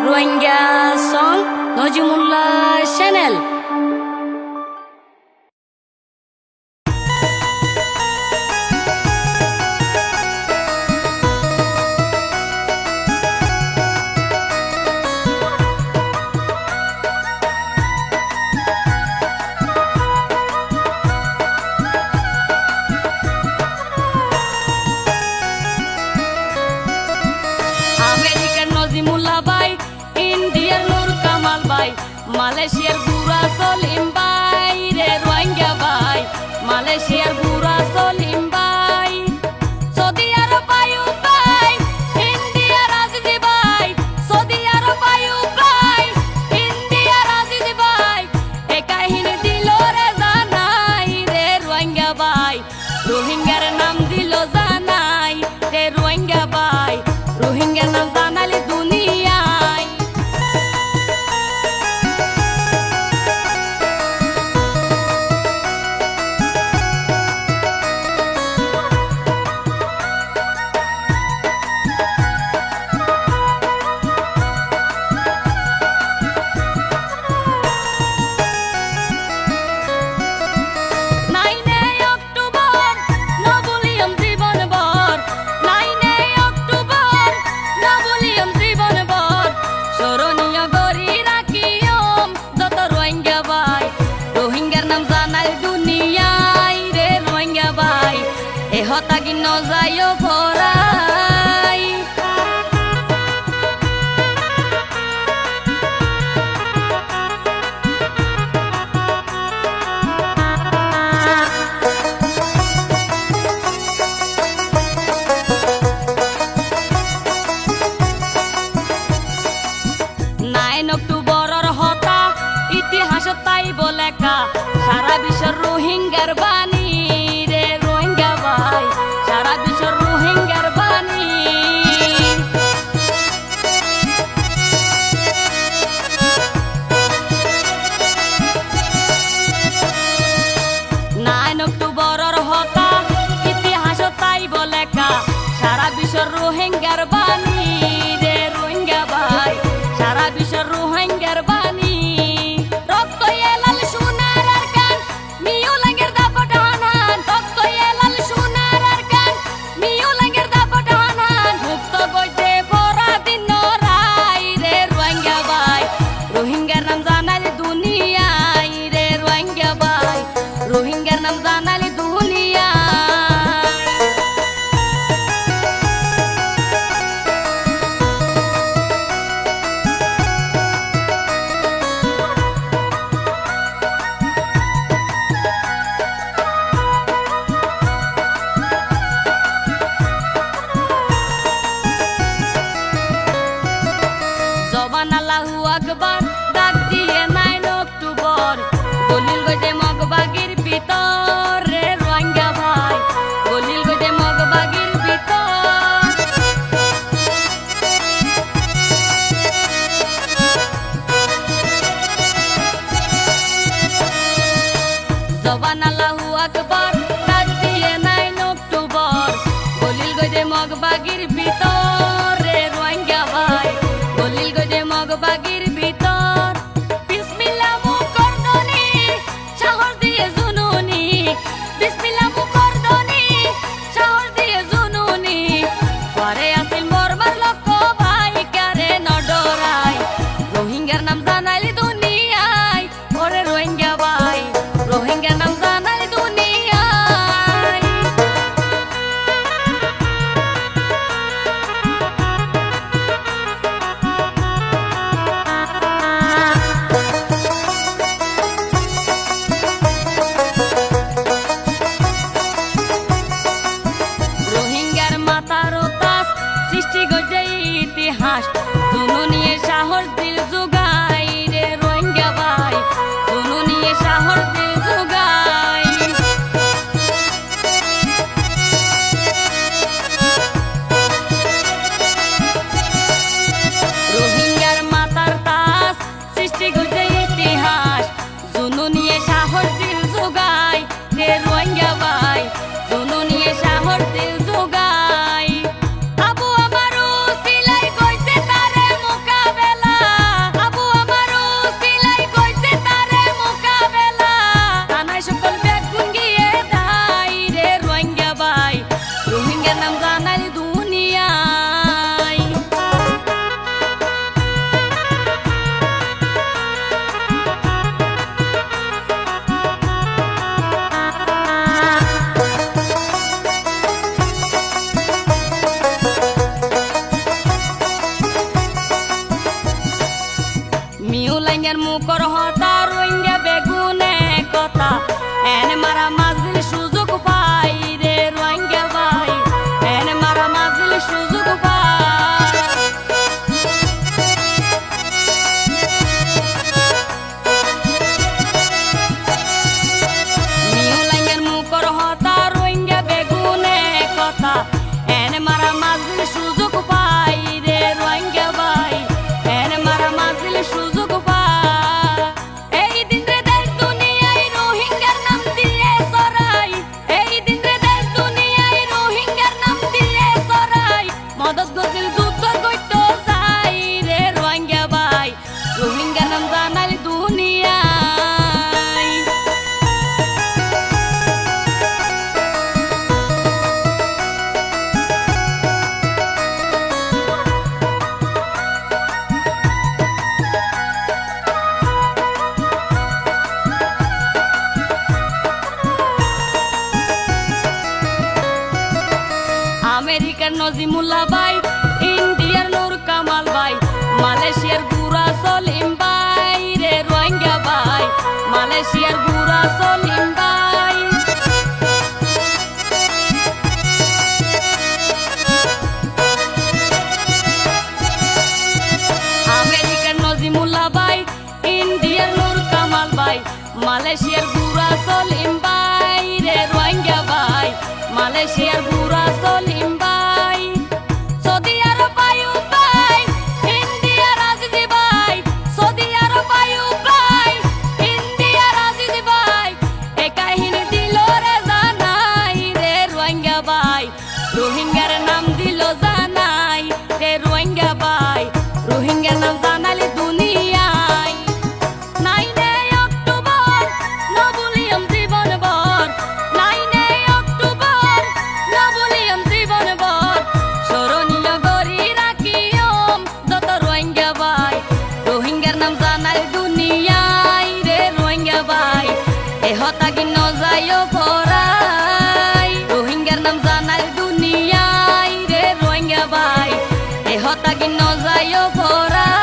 Rohingya song Nazimullah channel. আমেরিকার নজিমুল্লাহ ভাই, ইন্ডিয়ার নূর কামাল ভাই, মালয়েশিয়ার বুড়া সলিম ভাই রে রোহিঙ্গা ভাই, মালয়েশিয়ার বুড়া সলিম ভাই, সৌদি আরব আইয়ুব ভাই, ইন্ডিয়ার আজিজ ভাই, সৌদি আরব আইয়ুব ভাই, ইন্ডিয়ার আজিজ ভাই, এ কাহিনী দিল রে জানাই রে রোহিঙ্গা ভাই, রোহিঙ্গার নাম দিল জানাই রে রোহিঙ্গা ভাই, রোহিঙ্গার নাম জানালি দুনিয়ায়। হতাগি নজায়ও ভরাই অক্টোবরের হতা ইতিহাস তাই বলেকা সারা বিশ্বের রোহিঙ্গার বাণী রে রোহিঙ্গা ভাই, সারা বিশ্বের রোহিঙ্গার বাণী। 9 অক্টোবরের হতা ইতিহাস তাই বলেকা সারা বিশ্বের রোহিঙ্গার বাণী রে রোহিঙ্গা ভাই, সারা বিশ্বের রোহিঙ্গার বাণী। রক্ত এলাল সোনার আর গান মিও লাগের দাপট হানান, রক্ত এলাল সোনার আর গান মিও লাগের দাপট হানান, মুক্ত গইতে পরাধীন রাই রে রোহিঙ্গা ভাই, রোহিঙ্গার নাম জানালি দুনিয়ায় রে রোহিঙ্গা ভাই, রোহিঙ্গার নাম জানালি দুনিয়ায়। জবান আল্লাহু আকবার ডাক দিয়ে 9 অক্টোবর দলিল গজে মগবাগির ভিতর রে রোহিঙ্গা ভাই, দলিল গজে মগবাগির ভিতর। জবান আল্লাহু আকবার ডাক দিয়ে 9 অক্টোবর দলিল গজে মগবাগির ভিতর রে রোহিঙ্গা ভাই, দলিল গজে মগবাগির ভিতর। বিসমিল্লাহ মুকরদনি শহর দিয়ে জুনুনি, বিসমিল্লাহ মুকরদনি শহর দিয়ে জুনুনি, পরে আসিল মরমার লক্ষ ভাই কারে নডরাই, রোহিঙ্গার নাম জানালি দুনিয়ায় ওরে রোহিঙ্গা ভাই, রোহিঙ্গার নাম জানালি দুনিয়ায়। রোহিঙ্গার মাথার তাস সৃষ্টি গজে ইতিহাস, দুনু নিয়ে সাহস দিল জোগাই রে রোহিঙ্গা ভাই, দুনু নিয়ে সাহস দিল জোগাই। রোহিঙ্গার মাথার তাস সৃষ্টি গজে ইতিহাস, দুনু নিয়ে সাহস দিল জোগাই রে রোহিঙ্গা ভাই, দুনু নিয়ে সাহস দিল জোগাই। আবু আমারও সিলাই কইছে তারে মুকা যুদ্ধ করতে যাই রে রোহিঙ্গা ভাই রোহিঙ্গার নাম জানালি দুনিয়ায়। আমেরিকার নজিমুল্লাহ ভাই, ইন্ডিয়ার নূর কামাল ভাই, মালয়েশিয়ার বুড়া সলিম ভাই রে রোহিঙ্গা ভাই, মালয়েশিয়ার বুড়া সলিম ভাই। আমেরিকার নজিমুল্লাহ ভাই, ইন্ডিয়ার নূর কামাল ভাই, মালয়েশিয়ার বুড়া সলিম ভাই রে রোহিঙ্গা ভাই, মালয়েশিয়ার বুড়া সলিম ভাই। সৌদি আরব আইয়ুব ভাই, ইন্ডিয়ার আজিজি ভাই, সৌদি আরব আইয়ুব ভাই, ইন্ডিয়ার আজিজি ভাই, এ কাহিনী দিল রে জানাই রে রোহিঙ্গা ভাই, রোহিঙ্গার নাম দিল জানাই রে রোহিঙ্গা ভাই, রোহিঙ্গার নাম জানালি দুনিয়ায়। 9 অক্টোবর নবুলিয়ম জীবনভর, 9 অক্টোবর নবুলিয়ম জীবনভর, স্মরণীয় গরি রাখিয়ম যত রোহিঙ্গা ভাই, রোহিঙ্গার নাম জানাই দুনিয়ায় রে রোহিঙ্গা ভাই, এ হতাগি ন যাইও ভরাই, রোহিঙ্গার নাম জানাই দুনিয়ায় রে রোহিঙ্গা ভাই, এ হতাগি ন যাইও ভরাই।